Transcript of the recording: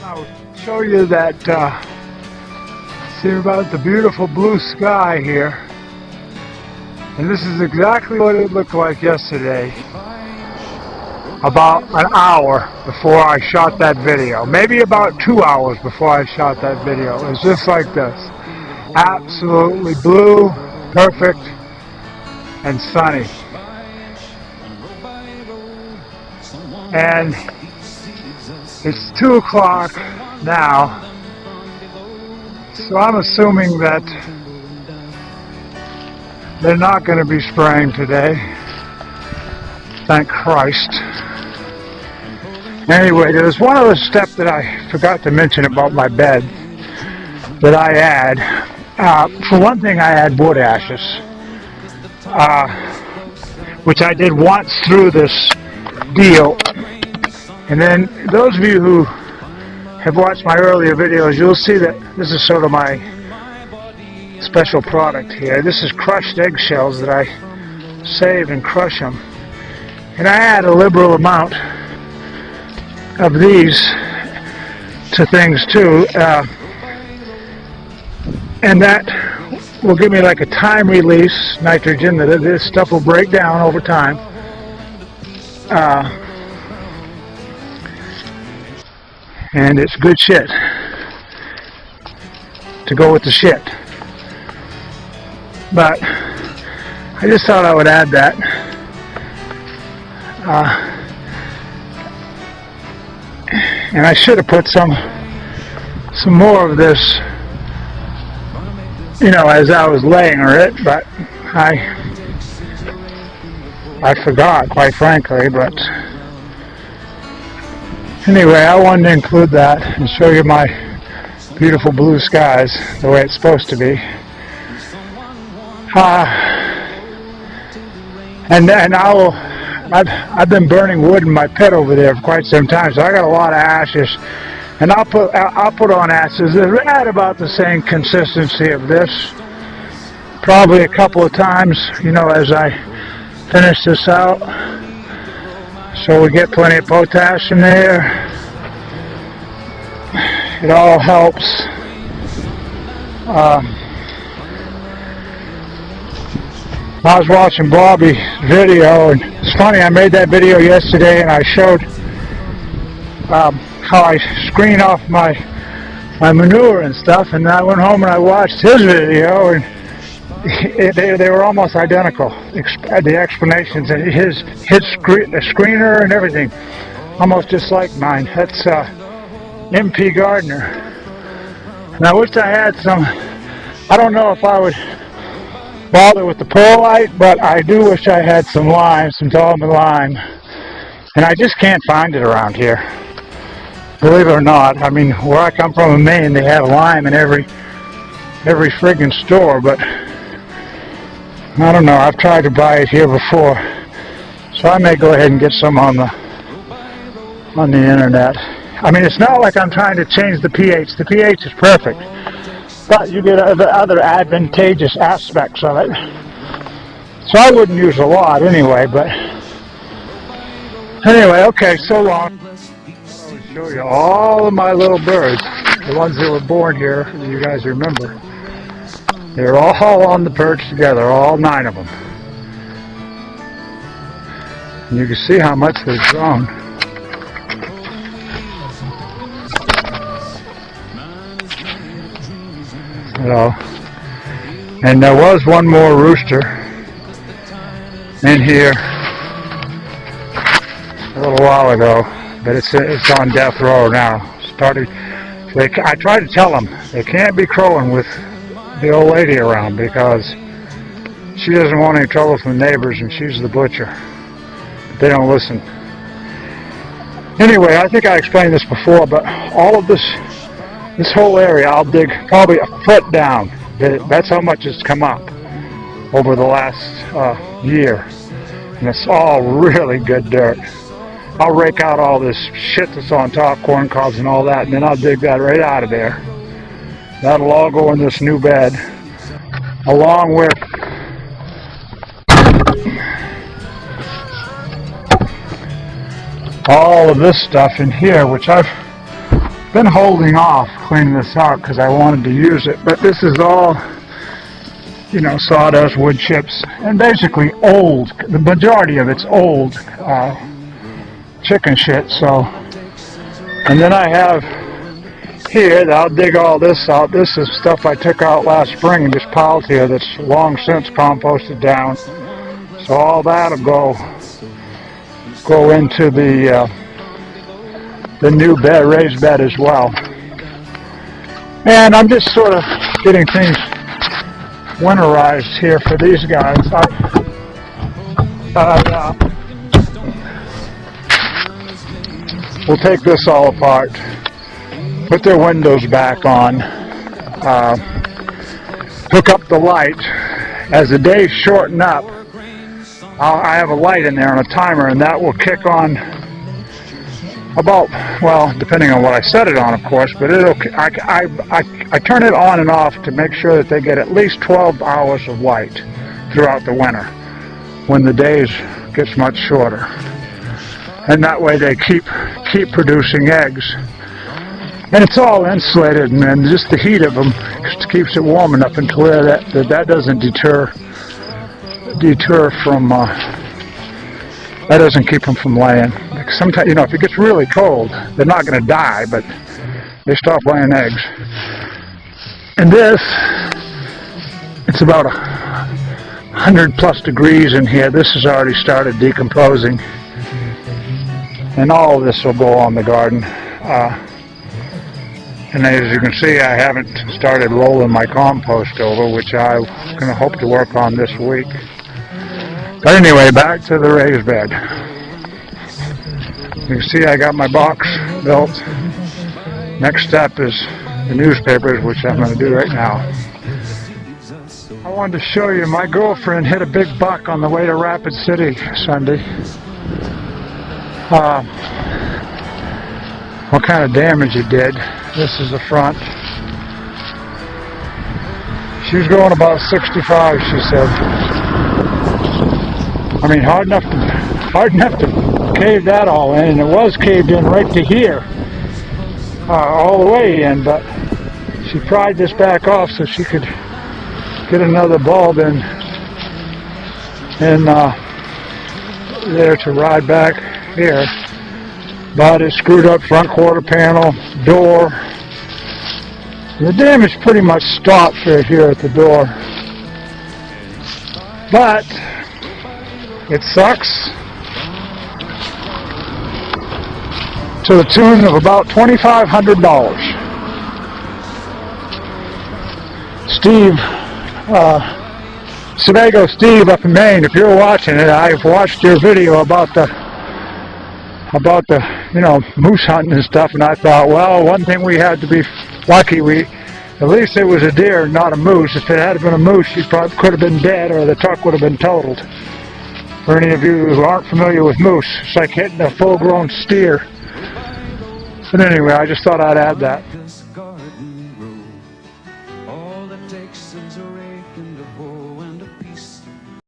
I'll show you that, see about the beautiful blue sky here. And this is exactly what it looked like yesterday, about an hour before I shot that video. Maybe about 2 hours before I shot that video. It was just like this. Absolutely blue, perfect, and sunny. And it's 2 o'clock now, so I'm assuming that they're not going to be spraying today. Thank Christ. Anyway, there's one other step that I forgot to mention about my bed that I add. For one thing, I add wood ashes, which I did once through this deal. And then those of you who have watched my earlier videos, you'll see that this is sort of my special product here. This is crushed eggshells that I save and crush them. And I add a liberal amount of these to things too. And that will give me like a time release nitrogen that this stuff will break down over time. And it's good shit to go with the shit. But I just thought I would add that. And I should have put some more of this, you know, as I was laying it, but I forgot, quite frankly. But anyway, I wanted to include that and show you my beautiful blue skies the way it's supposed to be. I've been burning wood in my pit over there for quite some time, so I got a lot of ashes. And I'll put on ashes that at about the same consistency of this, probably a couple of times, you know, as I finish this out. So we get plenty of potassium there. It all helps. I was watching Bobby's video, and it's funny, I made that video yesterday and I showed how I screen off my manure and stuff, and I went home and I watched his video, and they were almost identical. The explanations and his screener and everything, almost just like mine. That's MP Gardner. And I wish I had some. I don't know if I would bother with the perlite, but I do wish I had some lime, some Dolomite Lime, and I just can't find it around here. Believe it or not, I mean, where I come from in Maine, they have lime in every friggin' store, but I don't know. I've tried to buy it here before, so I may go ahead and get some on the internet. I mean, it's not like I'm trying to change the pH. The pH is perfect, but you get other advantageous aspects of it. So I wouldn't use a lot anyway, but anyway, okay, so long. I'll show you all of my little birds, the ones that were born here, that you guys remember. They're all on the perch together, all 9 of them. And you can see how much they've grown. And there was one more rooster in here a little while ago, but it's on death row now. I tried to tell them they can't be crowing with the old lady around because she doesn't want any trouble from the neighbors, and she's the butcher. But they don't listen. Anyway, I think I explained this before, but all of this whole area I'll dig probably a foot down. That's how much it's come up over the last year. And it's all really good dirt. I'll rake out all this shit that's on top, corn cobs and all that, and then I'll dig that right out of there. That'll all go in this new bed, along with all of this stuff in here, which I've been holding off cleaning this out because I wanted to use it, but this is all, you know, sawdust, wood chips, and basically old. The majority of it's old chicken shit. So, and then I have here, I'll dig all this out. This is stuff I took out last spring and just piled here that's long since composted down. So all that'll go into the new bed, raised bed as well. And I'm just sort of getting things winterized here for these guys. We'll take this all apart, put their windows back on, hook up the light. As the days shorten up, I have a light in there and a timer, and that will kick on about, well, depending on what I set it on, of course, but I turn it on and off to make sure that they get at least 12 hours of light throughout the winter when the days gets much shorter. And that way they keep producing eggs. And it's all insulated, and just the heat of them just keeps it warm enough until that doesn't deter from, that doesn't keep them from laying. Like sometimes, you know, if it gets really cold, they're not going to die, but they stop laying eggs. And this, it's about 100 plus degrees in here. This has already started decomposing. And all of this will go on the garden. And as you can see, I haven't started rolling my compost over, which I'm going to hope to work on this week. But anyway, back to the raised bed. You can see I got my box built. Next step is the newspapers, which I'm going to do right now. I wanted to show you, my girlfriend hit a big buck on the way to Rapid City Sunday. What kind of damage it did. This is the front. She was going about 65, she said. I mean, hard enough to cave that all in, and it was caved in right to here, all the way in, but she pried this back off so she could get another bulb in there to ride back here. But it's screwed up front quarter panel, door. The damage pretty much stopped right here at the door. But it sucks to the tune of about $2,500. Steve, Sebago Steve up in Maine, if you're watching it, I've watched your video about the you know, moose hunting and stuff, and I thought, well, one thing we had to be lucky, at least it was a deer, not a moose. If it had been a moose, she probably could have been dead, or the truck would have been totaled. For any of you who aren't familiar with moose, it's like hitting a full-grown steer. But anyway, I just thought I'd add that.